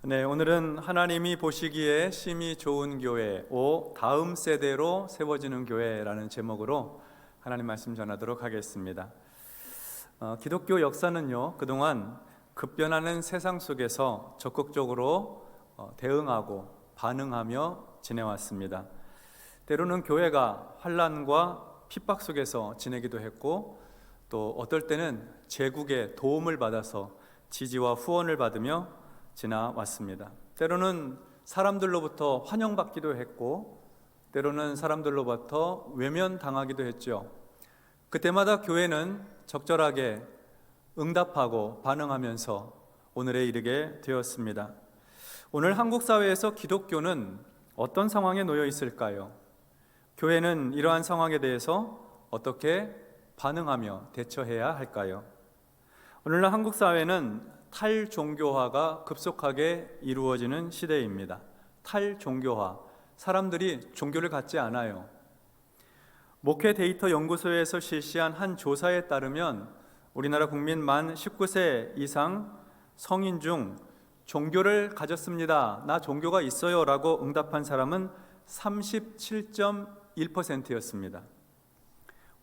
네, 오늘은 하나님이 보시기에 심히 좋은 교회, 다음 세대로 세워지는 교회라는 제목으로 하나님 말씀 전하도록 하겠습니다. 기독교 역사는요, 그동안 급변하는 세상 속에서 적극적으로 대응하고 반응하며 지내왔습니다. 때로는 교회가 환난과 핍박 속에서 지내기도 했고, 또 어떨 때는 제국의 도움을 받아서 지지와 후원을 받으며 지나왔습니다. 때로는 사람들로부터 환영받기도 했고, 때로는 사람들로부터 외면당하기도 했죠. 그때마다 교회는 적절하게 응답하고 반응하면서 오늘에 이르게 되었습니다. 오늘 한국 사회에서 기독교는 어떤 상황에 놓여 있을까요? 교회는 이러한 상황에 대해서 어떻게 반응하며 대처해야 할까요? 오늘날 한국 사회는 탈종교화가 급속하게 이루어지는 시대입니다. 탈종교화, 사람들이 종교를 갖지 않아요. 목회 데이터 연구소에서 실시한 한 조사에 따르면 우리나라 국민 만 19세 이상 성인 중 종교를 가졌습니다, 나 종교가 있어요 라고 응답한 사람은 37.1%였습니다.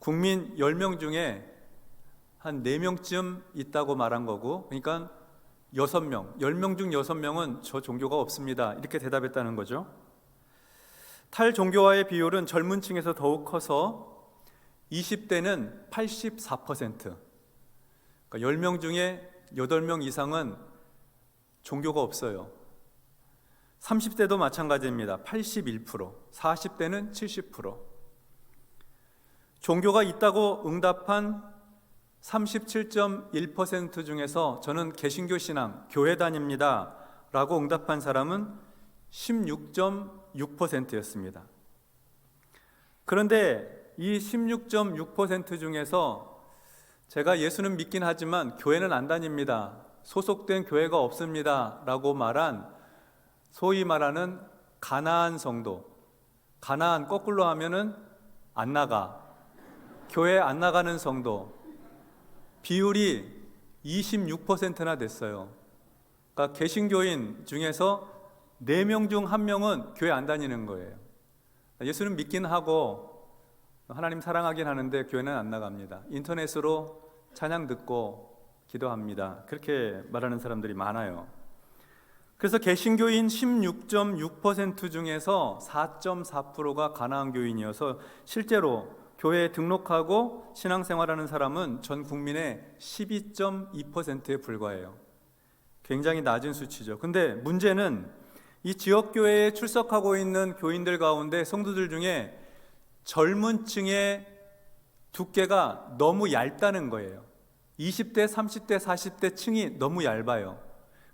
국민 10명 중에 한 4명쯤 있다고 말한 거고, 그러니까 6명, 10명 중 6명은 저 종교가 없습니다 이렇게 대답했다는 거죠. 탈종교화의 비율은 젊은 층에서 더욱 커서 20대는 84%, 그러니까 10명 중에 8명 이상은 종교가 없어요. 30대도 마찬가지입니다. 81%, 40대는 70%. 종교가 있다고 응답한 37.1% 중에서 저는 개신교 신앙, 교회 다닙니다 라고 응답한 사람은 16.6%였습니다. 그런데 이 16.6% 중에서 제가 예수는 믿긴 하지만 교회는 안 다닙니다, 소속된 교회가 없습니다 라고 말한 소위 말하는 가나안 성도, 가나안 거꾸로 하면은 안 나가, 교회 안 나가는 성도, 비율이 26%나 됐어요. 그러니까 개신교인 중에서 4명 중 1명은 교회 안 다니는 거예요. 예수는 믿긴 하고 하나님 사랑하긴 하는데 교회는 안 나갑니다. 인터넷으로 찬양 듣고 기도합니다, 그렇게 말하는 사람들이 많아요. 그래서 개신교인 16.6% 중에서 4.4%가 가나안 교인이어서 실제로 교회에 등록하고 신앙생활하는 사람은 전 국민의 12.2%에 불과해요. 굉장히 낮은 수치죠. 근데 문제는 이 지역교회에 출석하고 있는 교인들 가운데 성도들 중에 젊은 층의 두께가 너무 얇다는 거예요. 20대, 30대, 40대 층이 너무 얇아요.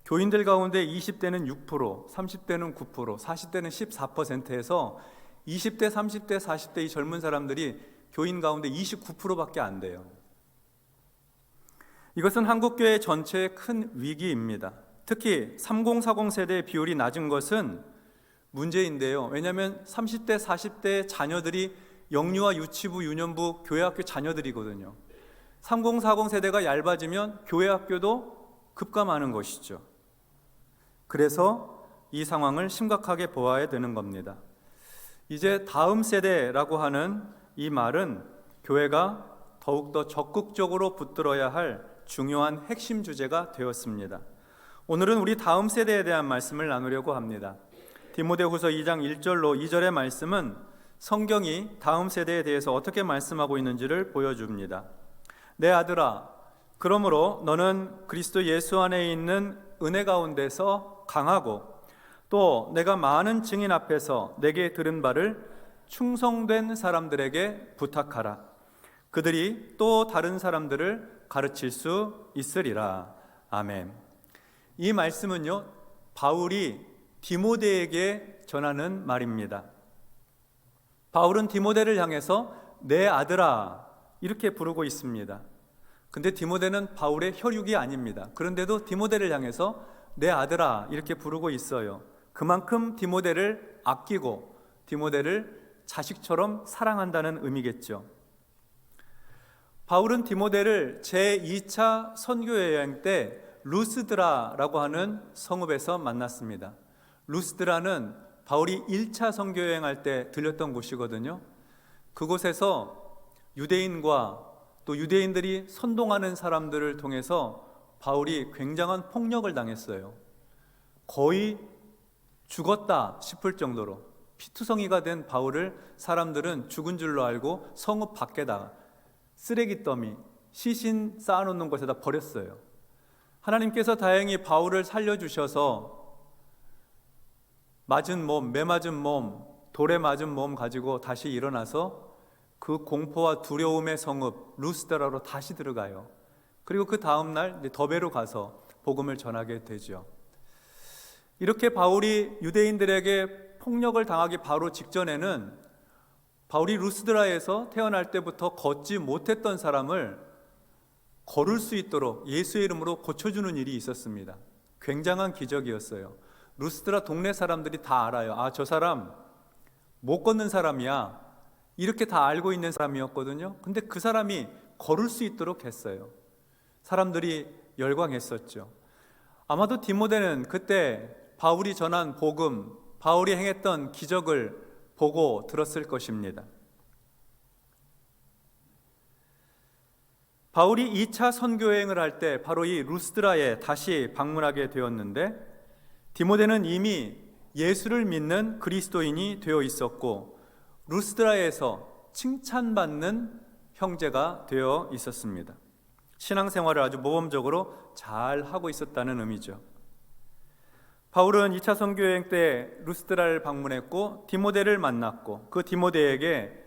교인들 가운데 20대는 6%, 30대는 9%, 40대는 14%에서 20대, 30대, 40대 이 젊은 사람들이 교인 가운데 29%밖에 안 돼요. 이것은 한국교회 전체의 큰 위기입니다. 특히 3040 세대의 비율이 낮은 것은 문제인데요. 왜냐하면 30대, 40대 자녀들이 영유아, 유치부, 유년부, 교회학교 자녀들이거든요. 3040 세대가 얇아지면 교회학교도 급감하는 것이죠. 그래서 이 상황을 심각하게 보아야 되는 겁니다. 이제 다음 세대라고 하는 이 말은 교회가 더욱더 적극적으로 붙들어야 할 중요한 핵심 주제가 되었습니다. 오늘은 우리 다음 세대에 대한 말씀을 나누려고 합니다. 디모데후서 2장 1절로 2절의 말씀은 성경이 다음 세대에 대해서 어떻게 말씀하고 있는지를 보여줍니다. 내 아들아, 그러므로 너는 그리스도 예수 안에 있는 은혜 가운데서 강하고 또 내가 많은 증인 앞에서 내게 들은 바를 충성된 사람들에게 부탁하라. 그들이 또 다른 사람들을 가르칠 수 있으리라. 아멘. 이 말씀은요, 바울이 디모데에게 전하는 말입니다. 바울은 디모데를 향해서 내 아들아 이렇게 부르고 있습니다. 근데 디모데는 바울의 혈육이 아닙니다. 그런데도 디모데를 향해서 내 아들아 이렇게 부르고 있어요. 그만큼 디모데를 아끼고 디모데를 자식처럼 사랑한다는 의미겠죠. 바울은 디모데를 제2차 선교 여행 때 루스드라라고 하는 성읍에서 만났습니다. 루스드라는 바울이 1차 선교 여행할 때 들렸던 곳이거든요. 그곳에서 유대인과 또 유대인들이 선동하는 사람들을 통해서 바울이 굉장한 폭력을 당했어요. 거의 죽었다 싶을 정도로 피투성이가 된 바울을 사람들은 죽은 줄로 알고 성읍 밖에다가 쓰레기 더미, 시신 쌓아놓는 곳에다 버렸어요. 하나님께서 다행히 바울을 살려주셔서 맞은 몸, 매 맞은 몸, 돌에 맞은 몸 가지고 다시 일어나서 그 공포와 두려움의 성읍 루스드라로 다시 들어가요. 그리고 그 다음날 더베로 가서 복음을 전하게 되죠. 이렇게 바울이 유대인들에게 폭력을 당하기 바로 직전에는 바울이 루스드라에서 태어날 때부터 걷지 못했던 사람을 걸을 수 있도록 예수의 이름으로 고쳐주는 일이 있었습니다. 굉장한 기적이었어요. 루스드라 동네 사람들이 다 알아요. 아, 저 사람 못 걷는 사람이야. 이렇게 다 알고 있는 사람이었거든요. 근데 그 사람이 걸을 수 있도록 했어요. 사람들이 열광했었죠. 아마도 디모데는 그때 바울이 전한 복음, 바울이 행했던 기적을 보고 들었을 것입니다. 바울이 2차 선교 여행을 할 때 바로 이 루스드라에 다시 방문하게 되었는데 디모데는 이미 예수를 믿는 그리스도인이 되어 있었고 루스드라에서 칭찬받는 형제가 되어 있었습니다. 신앙생활을 아주 모범적으로 잘 하고 있었다는 의미죠. 바울은 2차 선교여행 때 루스드라를 방문했고 디모데를 만났고 그 디모데에게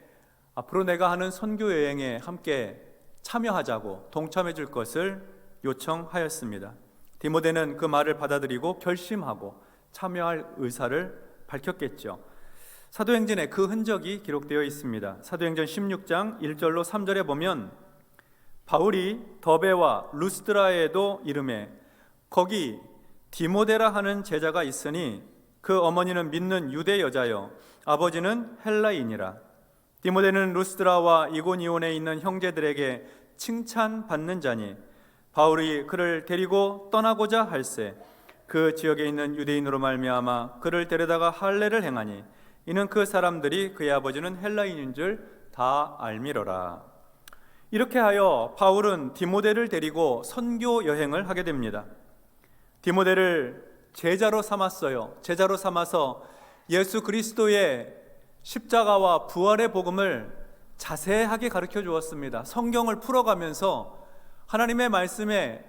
앞으로 내가 하는 선교여행에 함께 참여하자고 동참해 줄 것을 요청하였습니다. 디모데는 그 말을 받아들이고 결심하고 참여할 의사를 밝혔겠죠. 사도행전에 그 흔적이 기록되어 있습니다. 사도행전 16장 1절로 3절에 보면 바울이 더베와 루스드라에도 이르매 거기 디모데라 하는 제자가 있으니 그 어머니는 믿는 유대 여자여 아버지는 헬라인이라. 디모데는 루스드라와 이고니온에 있는 형제들에게 칭찬받는 자니 바울이 그를 데리고 떠나고자 할새 그 지역에 있는 유대인으로 말미암아 그를 데려다가 할례를 행하니 이는 그 사람들이 그의 아버지는 헬라인인 줄 다 알미러라. 이렇게 하여 바울은 디모데를 데리고 선교 여행을 하게 됩니다. 디모데를 제자로 삼았어요. 제자로 삼아서 예수 그리스도의 십자가와 부활의 복음을 자세하게 가르쳐 주었습니다. 성경을 풀어가면서 하나님의 말씀에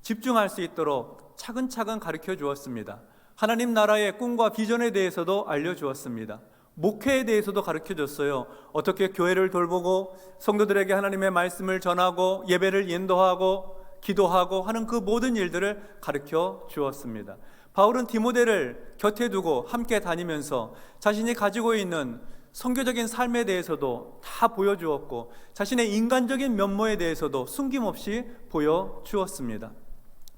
집중할 수 있도록 차근차근 가르쳐 주었습니다. 하나님 나라의 꿈과 비전에 대해서도 알려주었습니다. 목회에 대해서도 가르쳐 줬어요. 어떻게 교회를 돌보고 성도들에게 하나님의 말씀을 전하고 예배를 인도하고 기도하고 하는 그 모든 일들을 가르쳐 주었습니다. 바울은 디모데를 곁에 두고 함께 다니면서 자신이 가지고 있는 선교적인 삶에 대해서도 다 보여주었고 자신의 인간적인 면모에 대해서도 숨김없이 보여주었습니다.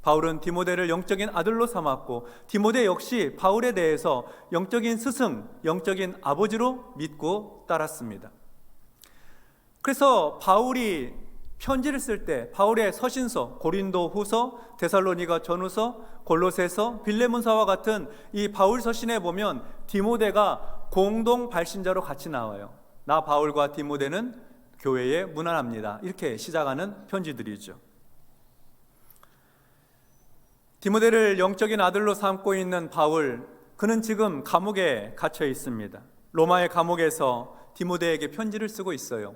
바울은 디모데를 영적인 아들로 삼았고 디모데 역시 바울에 대해서 영적인 스승, 영적인 아버지로 믿고 따랐습니다. 그래서 바울이 편지를 쓸 때 바울의 서신서, 고린도 후서, 데살로니가 전후서, 골로새서, 빌레몬서와 같은 이 바울 서신에 보면 디모데가 공동 발신자로 같이 나와요. 나 바울과 디모데는 교회에 문안합니다. 이렇게 시작하는 편지들이죠. 디모데를 영적인 아들로 삼고 있는 바울, 그는 지금 감옥에 갇혀 있습니다. 로마의 감옥에서 디모데에게 편지를 쓰고 있어요.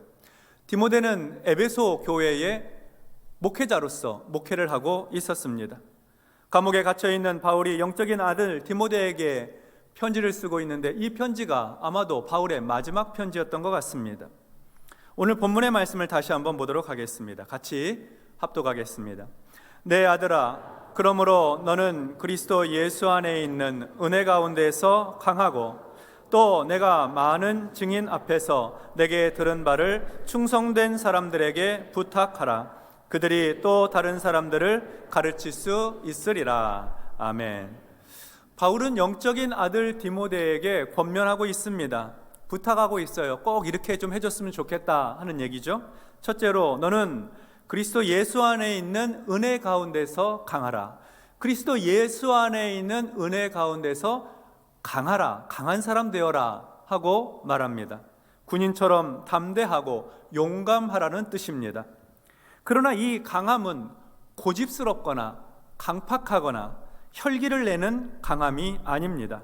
디모데는 에베소 교회의 목회자로서 목회를 하고 있었습니다. 감옥에 갇혀 있는 바울이 영적인 아들 디모데에게 편지를 쓰고 있는데 이 편지가 아마도 바울의 마지막 편지였던 것 같습니다. 오늘 본문의 말씀을 다시 한번 보도록 하겠습니다. 같이 합독하겠습니다. 내 아들아, 그러므로 너는 그리스도 예수 안에 있는 은혜 가운데서 강하고 또 내가 많은 증인 앞에서 내게 들은 바를 충성된 사람들에게 부탁하라. 그들이 또 다른 사람들을 가르칠 수 있으리라. 아멘. 바울은 영적인 아들 디모데에게 권면하고 있습니다. 부탁하고 있어요. 꼭 이렇게 좀 해줬으면 좋겠다 하는 얘기죠. 첫째로 너는 그리스도 예수 안에 있는 은혜 가운데서 강하라. 그리스도 예수 안에 있는 은혜 가운데서 강하라. 강한 사람 되어라 하고 말합니다. 군인처럼 담대하고 용감하라는 뜻입니다. 그러나 이 강함은 고집스럽거나 강팍하거나 혈기를 내는 강함이 아닙니다.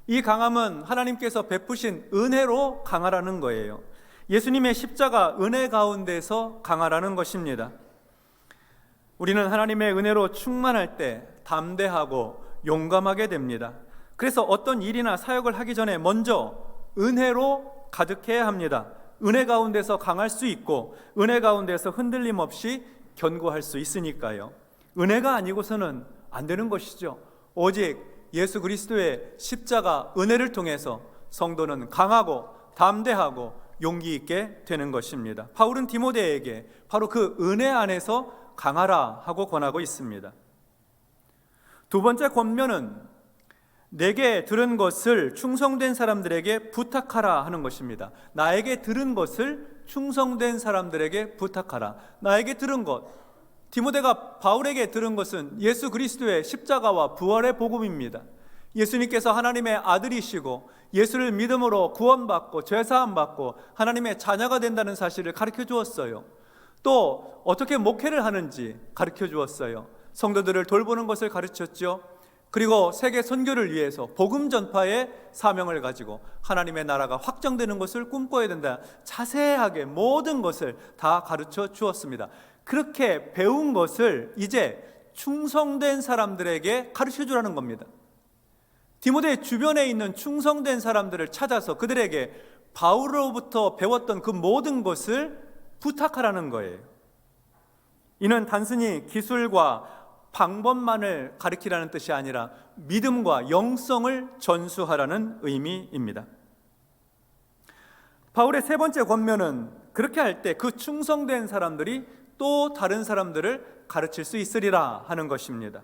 이 강함은 하나님께서 베푸신 은혜로 강하라는 거예요. 예수님의 십자가 은혜 가운데서 강하라는 것입니다. 우리는 하나님의 은혜로 충만할 때 담대하고 용감하게 됩니다. 그래서 어떤 일이나 사역을 하기 전에 먼저 은혜로 가득해야 합니다. 은혜 가운데서 강할 수 있고 은혜 가운데서 흔들림 없이 견고할 수 있으니까요. 은혜가 아니고서는 안 되는 것이죠. 오직 예수 그리스도의 십자가 은혜를 통해서 성도는 강하고 담대하고 용기 있게 되는 것입니다. 바울은 디모데에게 바로 그 은혜 안에서 강하라 하고 권하고 있습니다. 두 번째 권면은 내게 들은 것을 충성된 사람들에게 부탁하라 하는 것입니다. 나에게 들은 것을 충성된 사람들에게 부탁하라. 나에게 들은 것, 디모데가 바울에게 들은 것은 예수 그리스도의 십자가와 부활의 복음입니다. 예수님께서 하나님의 아들이시고 예수를 믿음으로 구원받고 죄사함받고 하나님의 자녀가 된다는 사실을 가르쳐 주었어요. 또 어떻게 목회를 하는지 가르쳐 주었어요. 성도들을 돌보는 것을 가르쳤죠. 그리고 세계 선교를 위해서 복음 전파의 사명을 가지고 하나님의 나라가 확장되는 것을 꿈꿔야 된다. 자세하게 모든 것을 다 가르쳐 주었습니다. 그렇게 배운 것을 이제 충성된 사람들에게 가르쳐 주라는 겁니다. 디모데 주변에 있는 충성된 사람들을 찾아서 그들에게 바울로부터 배웠던 그 모든 것을 부탁하라는 거예요. 이는 단순히 기술과 방법만을 가르치라는 뜻이 아니라 믿음과 영성을 전수하라는 의미입니다. 바울의 세 번째 권면은 그렇게 할 때 그 충성된 사람들이 또 다른 사람들을 가르칠 수 있으리라 하는 것입니다.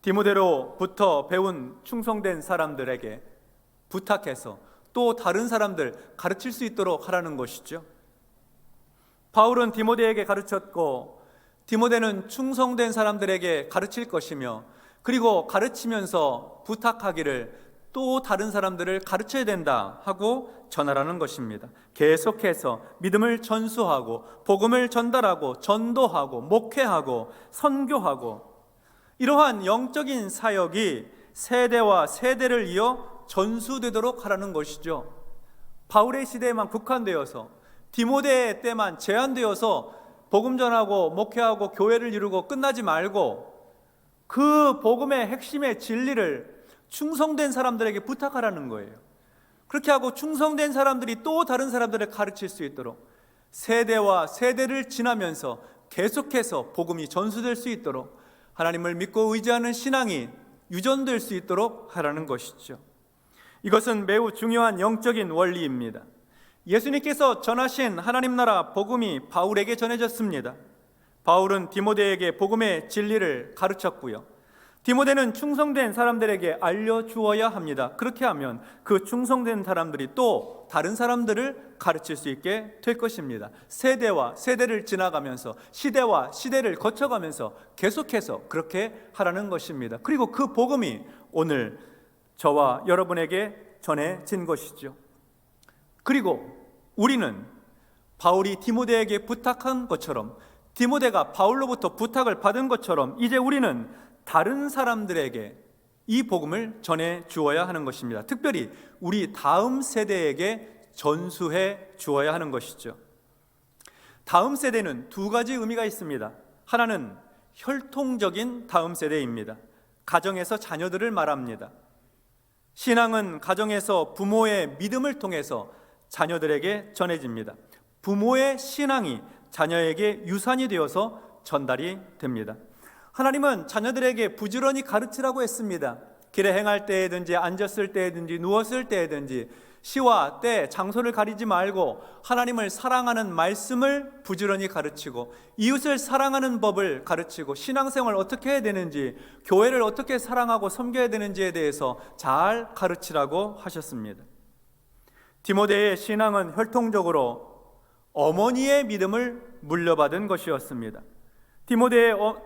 디모데로부터 배운 충성된 사람들에게 부탁해서 또 다른 사람들 가르칠 수 있도록 하라는 것이죠. 바울은 디모데에게 가르쳤고 디모데는 충성된 사람들에게 가르칠 것이며 그리고 가르치면서 부탁하기를 또 다른 사람들을 가르쳐야 된다 하고 전하라는 것입니다. 계속해서 믿음을 전수하고 복음을 전달하고 전도하고 목회하고 선교하고 이러한 영적인 사역이 세대와 세대를 이어 전수되도록 하라는 것이죠. 바울의 시대에만 국한되어서 디모데 때만 제한되어서 복음 전하고 목회하고 교회를 이루고 끝나지 말고 그 복음의 핵심의 진리를 충성된 사람들에게 부탁하라는 거예요. 그렇게 하고 충성된 사람들이 또 다른 사람들을 가르칠 수 있도록 세대와 세대를 지나면서 계속해서 복음이 전수될 수 있도록 하나님을 믿고 의지하는 신앙이 유전될 수 있도록 하라는 것이죠. 이것은 매우 중요한 영적인 원리입니다. 예수님께서 전하신 하나님 나라 복음이 바울에게 전해졌습니다. 바울은 디모데에게 복음의 진리를 가르쳤고요. 디모데는 충성된 사람들에게 알려주어야 합니다. 그렇게 하면 그 충성된 사람들이 또 다른 사람들을 가르칠 수 있게 될 것입니다. 세대와 세대를 지나가면서 시대와 시대를 거쳐가면서 계속해서 그렇게 하라는 것입니다. 그리고 그 복음이 오늘 저와 여러분에게 전해진 것이죠. 그리고 우리는 바울이 디모데에게 부탁한 것처럼 디모데가 바울로부터 부탁을 받은 것처럼 이제 우리는 다른 사람들에게 이 복음을 전해 주어야 하는 것입니다. 특별히 우리 다음 세대에게 전수해 주어야 하는 것이죠. 다음 세대는 두 가지 의미가 있습니다. 하나는 혈통적인 다음 세대입니다. 가정에서 자녀들을 말합니다. 신앙은 가정에서 부모의 믿음을 통해서 자녀들에게 전해집니다. 부모의 신앙이 자녀에게 유산이 되어서 전달이 됩니다. 하나님은 자녀들에게 부지런히 가르치라고 했습니다. 길에 행할 때에든지 앉았을 때에든지 누웠을 때에든지 시와 때, 장소를 가리지 말고 하나님을 사랑하는 말씀을 부지런히 가르치고 이웃을 사랑하는 법을 가르치고 신앙생활을 어떻게 해야 되는지 교회를 어떻게 사랑하고 섬겨야 되는지에 대해서 잘 가르치라고 하셨습니다. 디모데의 신앙은 혈통적으로 어머니의 믿음을 물려받은 것이었습니다.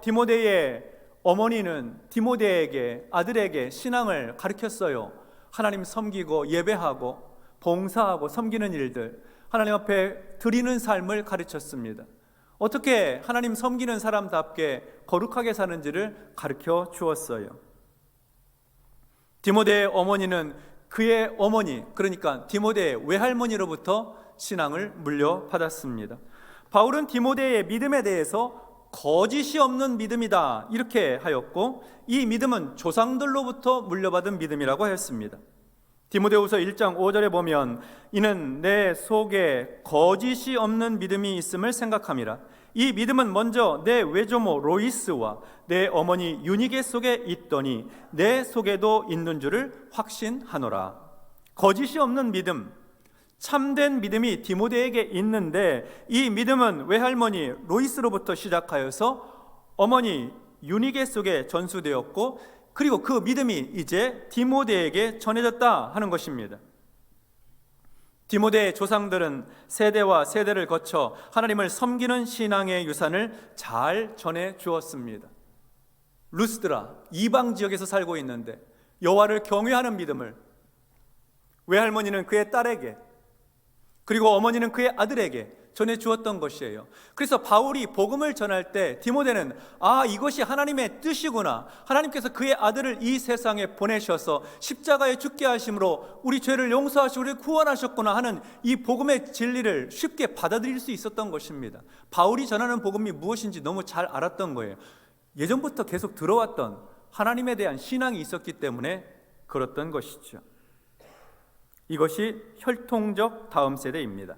디모데의 어머니는 디모데에게, 아들에게 신앙을 가르쳤어요. 하나님 섬기고 예배하고 봉사하고 섬기는 일들, 하나님 앞에 드리는 삶을 가르쳤습니다. 어떻게 하나님 섬기는 사람답게 거룩하게 사는지를 가르쳐 주었어요. 디모데의 어머니는 그의 어머니, 그러니까 디모데의 외할머니로부터 신앙을 물려받았습니다. 바울은 디모데의 믿음에 대해서 거짓이 없는 믿음이다 이렇게 하였고, 이 믿음은 조상들로부터 물려받은 믿음이라고 하였습니다. 디모데후서 1장 5절에 보면 이는 내 속에 거짓이 없는 믿음이 있음을 생각함이라. 이 믿음은 먼저 내 외조모 로이스와 내 어머니 유니게 속에 있더니 내 속에도 있는 줄을 확신하노라. 거짓이 없는 믿음, 참된 믿음이 디모데에게 있는데, 이 믿음은 외할머니 로이스로부터 시작하여서 어머니 유니게 속에 전수되었고, 그리고 그 믿음이 이제 디모데에게 전해졌다 하는 것입니다. 디모데의 조상들은 세대와 세대를 거쳐 하나님을 섬기는 신앙의 유산을 잘 전해 주었습니다. 루스드라, 이방 지역에서 살고 있는데 여호와를 경외하는 믿음을 외할머니는 그의 딸에게, 그리고 어머니는 그의 아들에게 전해 주었던 것이에요. 그래서 바울이 복음을 전할 때 디모데는 이것이 하나님의 뜻이구나, 하나님께서 그의 아들을 이 세상에 보내셔서 십자가에 죽게 하심으로 우리 죄를 용서하시고 우리를 구원하셨구나 하는 이 복음의 진리를 쉽게 받아들일 수 있었던 것입니다. 바울이 전하는 복음이 무엇인지 너무 잘 알았던 거예요. 예전부터 계속 들어왔던 하나님에 대한 신앙이 있었기 때문에 그랬던 것이죠. 이것이 혈통적 다음 세대입니다.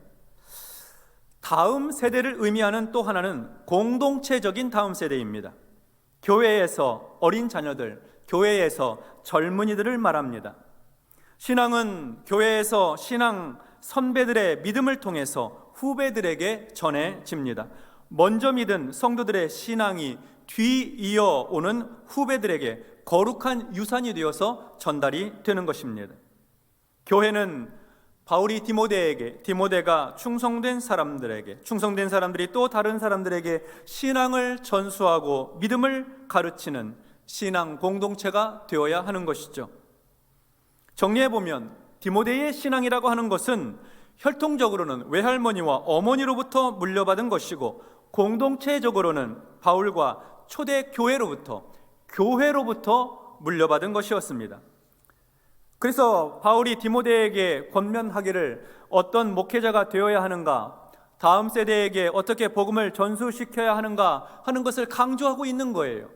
다음 세대를 의미하는 또 하나는 공동체적인 다음 세대입니다. 교회에서 어린 자녀들, 교회에서 젊은이들을 말합니다. 신앙은 교회에서 신앙 선배들의 믿음을 통해서 후배들에게 전해집니다. 먼저 믿은 성도들의 신앙이 뒤이어 오는 후배들에게 거룩한 유산이 되어서 전달이 되는 것입니다. 교회는 바울이 디모데에게, 디모데가 충성된 사람들이 또 다른 사람들에게 신앙을 전수하고 믿음을 가르치는 신앙 공동체가 되어야 하는 것이죠. 정리해보면 디모데의 신앙이라고 하는 것은 혈통적으로는 외할머니와 어머니로부터 물려받은 것이고, 공동체적으로는 바울과 초대 교회로부터 물려받은 것이었습니다. 그래서 바울이 디모데에게 권면하기를 어떤 목회자가 되어야 하는가, 다음 세대에게 어떻게 복음을 전수시켜야 하는가 하는 것을 강조하고 있는 거예요.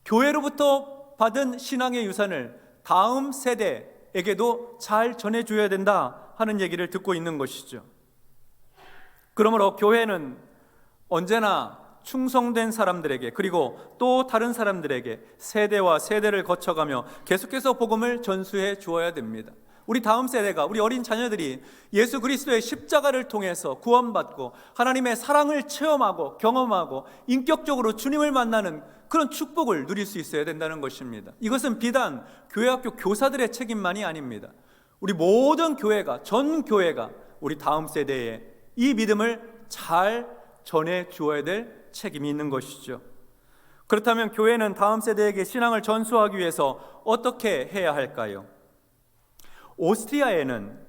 교회로부터 받은 신앙의 유산을 다음 세대에게도 잘 전해줘야 된다 하는 얘기를 듣고 있는 것이죠. 그러므로 교회는 언제나 충성된 사람들에게, 그리고 또 다른 사람들에게 세대와 세대를 거쳐가며 계속해서 복음을 전수해 주어야 됩니다. 우리 다음 세대가, 우리 어린 자녀들이 예수 그리스도의 십자가를 통해서 구원받고 하나님의 사랑을 체험하고 경험하고 인격적으로 주님을 만나는 그런 축복을 누릴 수 있어야 된다는 것입니다. 이것은 비단 교회학교 교사들의 책임만이 아닙니다. 우리 모든 교회가, 전 교회가 우리 다음 세대에 이 믿음을 잘 전해 주어야 될 책임이 있는 것이죠. 그렇다면 교회는 다음 세대에게 신앙을 전수하기 위해서 어떻게 해야 할까요? 오스트리아에는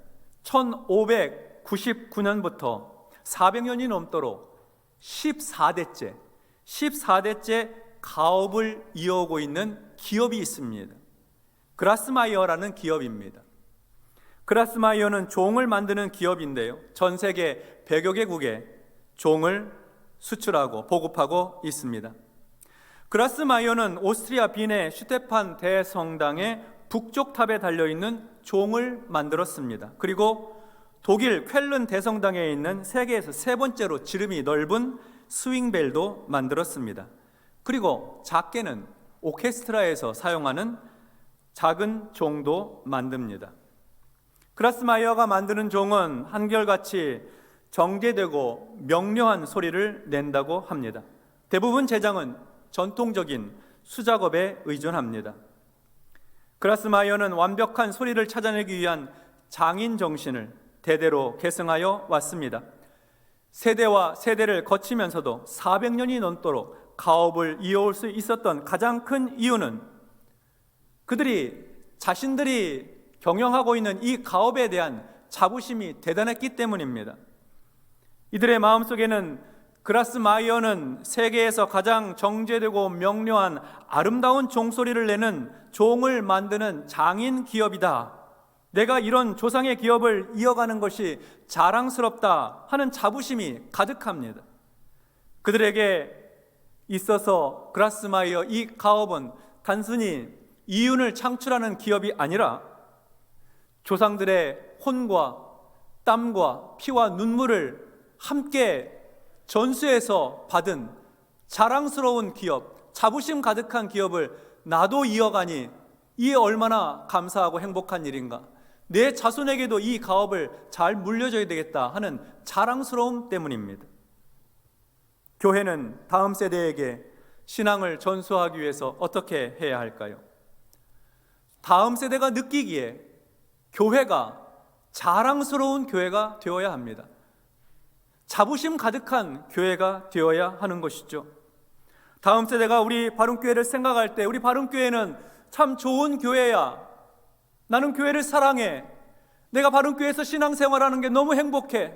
1599년부터 400년이 넘도록 14대째 가업을 이어오고 있는 기업이 있습니다. 그라스마이어라는 기업입니다. 그라스마이어는 종을 만드는 기업인데요, 전 세계 100여 개국에 종을 수출하고 보급하고 있습니다. 그라스마이어는 오스트리아 빈의 슈테판 대성당의 북쪽 탑에 달려있는 종을 만들었습니다. 그리고 독일 쾰른 대성당에 있는 세계에서 세 번째로 지름이 넓은 스윙벨도 만들었습니다. 그리고 작게는 오케스트라에서 사용하는 작은 종도 만듭니다. 그라스마이어가 만드는 종은 한결같이 정제되고 명료한 소리를 낸다고 합니다. 대부분 제장은 전통적인 수작업에 의존합니다. 그라스마이어는 완벽한 소리를 찾아내기 위한 장인 정신을 대대로 계승하여 왔습니다. 세대와 세대를 거치면서도 400년이 넘도록 가업을 이어올 수 있었던 가장 큰 이유는 그들이 자신들이 경영하고 있는 이 가업에 대한 자부심이 대단했기 때문입니다. 이들의 마음속에는 그라스 마이어는 세계에서 가장 정제되고 명료한 아름다운 종소리를 내는 종을 만드는 장인 기업이다. 내가 이런 조상의 기업을 이어가는 것이 자랑스럽다 하는 자부심이 가득합니다. 그들에게 있어서 그라스 마이어 이 가업은 단순히 이윤을 창출하는 기업이 아니라 조상들의 혼과 땀과 피와 눈물을 함께 전수해서 받은 자랑스러운 기업, 자부심 가득한 기업을 나도 이어가니 이 얼마나 감사하고 행복한 일인가. 내 자손에게도 이 가업을 잘 물려줘야 되겠다 하는 자랑스러움 때문입니다. 교회는 다음 세대에게 신앙을 전수하기 위해서 어떻게 해야 할까요? 다음 세대가 느끼기에 교회가 자랑스러운 교회가 되어야 합니다. 자부심 가득한 교회가 되어야 하는 것이죠. 다음 세대가 우리 바른교회를 생각할 때 우리 바른교회는 참 좋은 교회야. 나는 교회를 사랑해. 내가 바른교회에서 신앙생활하는 게 너무 행복해.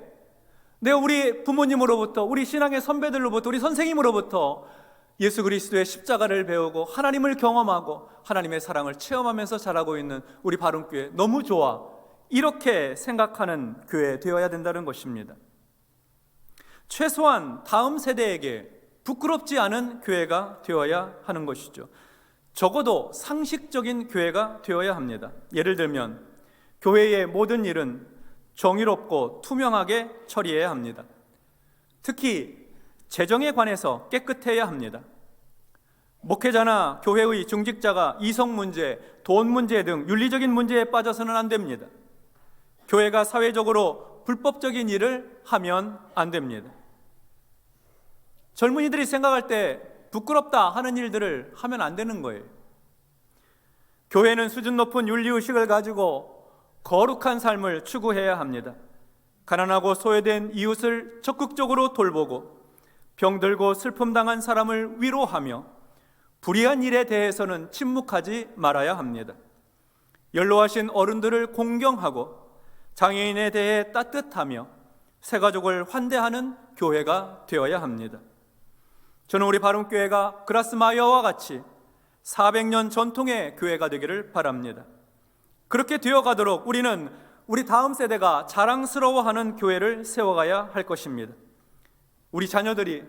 내가 우리 부모님으로부터, 우리 신앙의 선배들로부터, 우리 선생님으로부터 예수 그리스도의 십자가를 배우고 하나님을 경험하고 하나님의 사랑을 체험하면서 자라고 있는 우리 바른교회 너무 좋아. 이렇게 생각하는 교회 되어야 된다는 것입니다. 최소한 다음 세대에게 부끄럽지 않은 교회가 되어야 하는 것이죠. 적어도 상식적인 교회가 되어야 합니다. 예를 들면 교회의 모든 일은 정의롭고 투명하게 처리해야 합니다. 특히 재정에 관해서 깨끗해야 합니다. 목회자나 교회의 중직자가 이성 문제, 돈 문제 등 윤리적인 문제에 빠져서는 안 됩니다. 교회가 사회적으로 불법적인 일을 하면 안 됩니다. 젊은이들이 생각할 때 부끄럽다 하는 일들을 하면 안 되는 거예요. 교회는 수준 높은 윤리의식을 가지고 거룩한 삶을 추구해야 합니다. 가난하고 소외된 이웃을 적극적으로 돌보고 병들고 슬픔 당한 사람을 위로하며 불의한 일에 대해서는 침묵하지 말아야 합니다. 연로하신 어른들을 공경하고 장애인에 대해 따뜻하며 새가족을 환대하는 교회가 되어야 합니다. 저는 우리 바른교회가 그라스 마이어와 같이 400년 전통의 교회가 되기를 바랍니다. 그렇게 되어가도록 우리는 우리 다음 세대가 자랑스러워하는 교회를 세워가야 할 것입니다. 우리 자녀들이,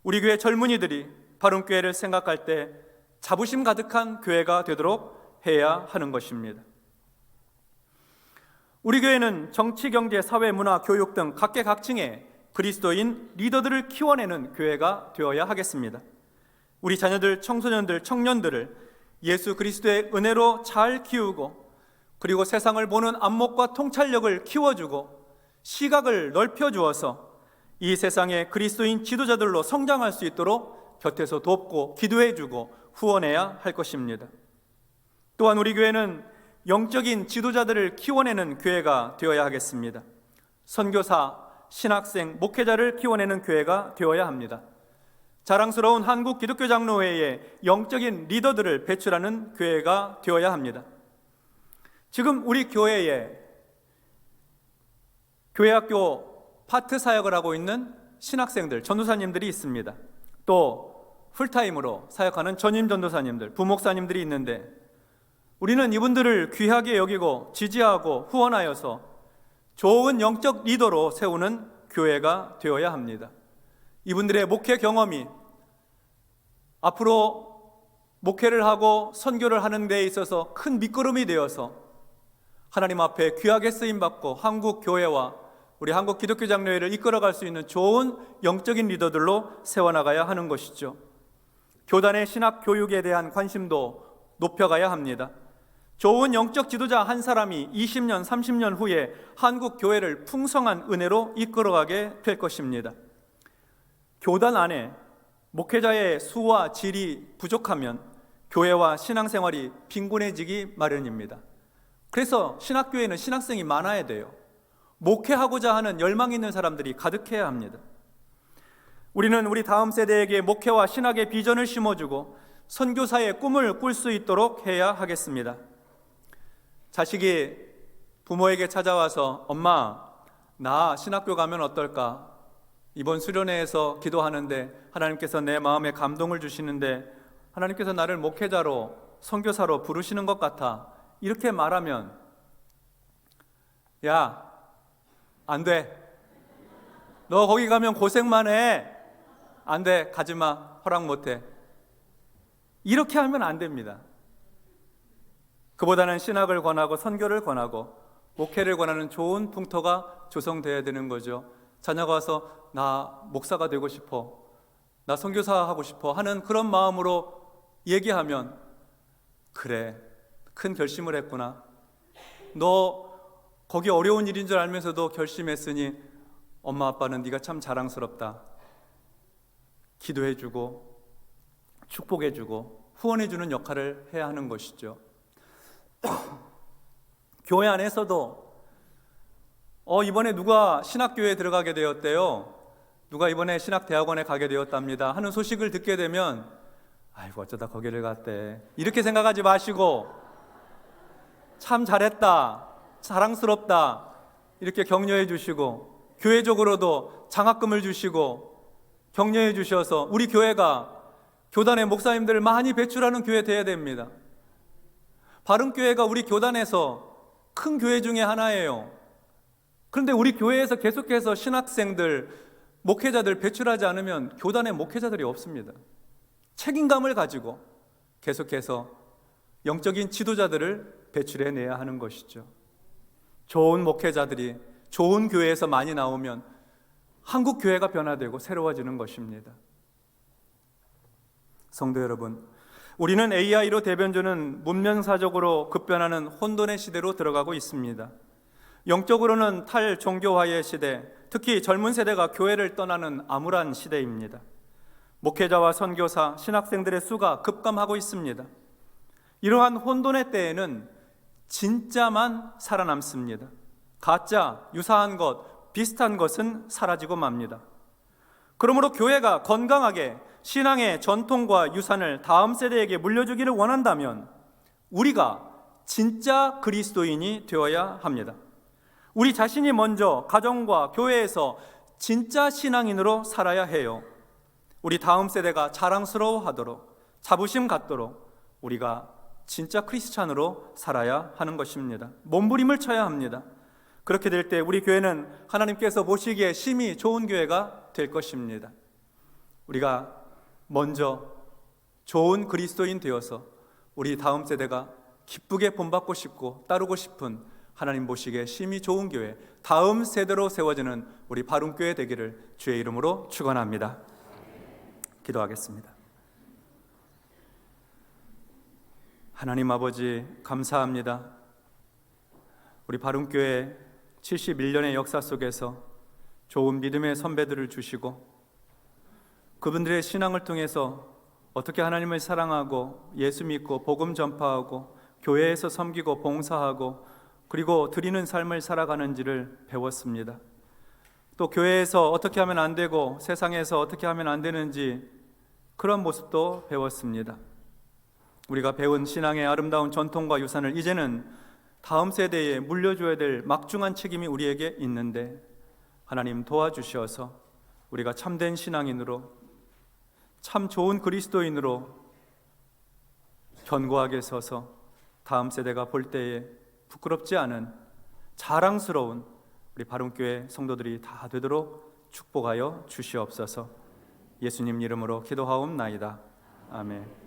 우리 교회 젊은이들이 바른교회를 생각할 때 자부심 가득한 교회가 되도록 해야 하는 것입니다. 우리 교회는 정치, 경제, 사회, 문화, 교육 등 각계각층의 그리스도인 리더들을 키워내는 교회가 되어야 하겠습니다. 우리 자녀들, 청소년들, 청년들을 예수 그리스도의 은혜로 잘 키우고 그리고 세상을 보는 안목과 통찰력을 키워주고 시각을 넓혀주어서 이 세상의 그리스도인 지도자들로 성장할 수 있도록 곁에서 돕고 기도해주고 후원해야 할 것입니다. 또한 우리 교회는 영적인 지도자들을 키워내는 교회가 되어야 하겠습니다. 선교사, 신학생, 목회자를 키워내는 교회가 되어야 합니다. 자랑스러운 한국 기독교 장로회의 영적인 리더들을 배출하는 교회가 되어야 합니다. 지금 우리 교회에 교회학교 파트 사역을 하고 있는 신학생들, 전도사님들이 있습니다. 또 풀타임으로 사역하는 전임 전도사님들, 부목사님들이 있는데 우리는 이분들을 귀하게 여기고 지지하고 후원하여서 좋은 영적 리더로 세우는 교회가 되어야 합니다. 이분들의 목회 경험이 앞으로 목회를 하고 선교를 하는 데 있어서 큰 밑거름이 되어서 하나님 앞에 귀하게 쓰임받고 한국 교회와 우리 한국 기독교 장로회를 이끌어갈 수 있는 좋은 영적인 리더들로 세워나가야 하는 것이죠. 교단의 신학 교육에 대한 관심도 높여가야 합니다. 좋은 영적 지도자 한 사람이 20년, 30년 후에 한국 교회를 풍성한 은혜로 이끌어가게 될 것입니다. 교단 안에 목회자의 수와 질이 부족하면 교회와 신앙생활이 빈곤해지기 마련입니다. 그래서 신학교에는 신학생이 많아야 돼요. 목회하고자 하는 열망이 있는 사람들이 가득해야 합니다. 우리는 우리 다음 세대에게 목회와 신학의 비전을 심어주고 선교사의 꿈을 꿀 수 있도록 해야 하겠습니다. 자식이 부모에게 찾아와서 엄마, 나 신학교 가면 어떨까? 이번 수련회에서 기도하는데 하나님께서 내 마음에 감동을 주시는데 하나님께서 나를 목회자로 선교사로 부르시는 것 같아. 이렇게 말하면 야, 안 돼. 너 거기 가면 고생만 해. 안 돼. 가지 마. 허락 못 해. 이렇게 하면 안 됩니다. 그보다는 신학을 권하고 선교를 권하고 목회를 권하는 좋은 풍토가 조성되어야 되는 거죠. 자녀가 와서 나 목사가 되고 싶어, 나 선교사 하고 싶어 하는 그런 마음으로 얘기하면 그래, 큰 결심을 했구나. 너 거기 어려운 일인 줄 알면서도 결심했으니 엄마 아빠는 네가 참 자랑스럽다. 기도해주고 축복해주고 후원해주는 역할을 해야 하는 것이죠. 교회 안에서도 이번에 누가 신학교에 들어가게 되었대요. 누가 이번에 신학대학원에 가게 되었답니다 하는 소식을 듣게 되면 아이고 어쩌다 거기를 갔대, 이렇게 생각하지 마시고 참 잘했다, 자랑스럽다, 이렇게 격려해 주시고 교회적으로도 장학금을 주시고 격려해 주셔서 우리 교회가 교단의 목사님들을 많이 배출하는 교회 되어야 됩니다. 바른교회가 우리 교단에서 큰 교회 중에 하나예요. 그런데 우리 교회에서 계속해서 신학생들, 목회자들 배출하지 않으면 교단에 목회자들이 없습니다. 책임감을 가지고 계속해서 영적인 지도자들을 배출해내야 하는 것이죠. 좋은 목회자들이 좋은 교회에서 많이 나오면 한국 교회가 변화되고 새로워지는 것입니다. 성도 여러분, 우리는 AI로 대변주는 문명사적으로 급변하는 혼돈의 시대로 들어가고 있습니다. 영적으로는 탈종교화의 시대, 특히 젊은 세대가 교회를 떠나는 암울한 시대입니다. 목회자와 선교사, 신학생들의 수가 급감하고 있습니다. 이러한 혼돈의 때에는 진짜만 살아남습니다. 가짜, 유사한 것, 비슷한 것은 사라지고 맙니다. 그러므로 교회가 건강하게 신앙의 전통과 유산을 다음 세대에게 물려주기를 원한다면 우리가 진짜 그리스도인이 되어야 합니다. 우리 자신이 먼저 가정과 교회에서 진짜 신앙인으로 살아야 해요. 우리 다음 세대가 자랑스러워하도록, 자부심 갖도록 우리가 진짜 크리스찬으로 살아야 하는 것입니다. 몸부림을 쳐야 합니다. 그렇게 될 때 우리 교회는 하나님께서 보시기에 심히 좋은 교회가 될 것입니다. 우리가 먼저 좋은 그리스도인 되어서 우리 다음 세대가 기쁘게 본받고 싶고 따르고 싶은 하나님 보시기에 심히 좋은 교회, 다음 세대로 세워지는 우리 바른교회 되기를 주의 이름으로 축원합니다. 기도하겠습니다. 하나님 아버지 감사합니다. 우리 바른교회 71년의 역사 속에서 좋은 믿음의 선배들을 주시고 그분들의 신앙을 통해서 어떻게 하나님을 사랑하고 예수 믿고 복음 전파하고 교회에서 섬기고 봉사하고 그리고 드리는 삶을 살아가는지를 배웠습니다. 또 교회에서 어떻게 하면 안 되고 세상에서 어떻게 하면 안 되는지 그런 모습도 배웠습니다. 우리가 배운 신앙의 아름다운 전통과 유산을 이제는 다음 세대에 물려줘야 될 막중한 책임이 우리에게 있는데 하나님 도와주셔서 우리가 참된 신앙인으로 참 좋은 그리스도인으로 견고하게 서서 다음 세대가 볼 때에 부끄럽지 않은 자랑스러운 우리 바른교회 성도들이 다 되도록 축복하여 주시옵소서. 예수님 이름으로 기도하옵나이다. 아멘.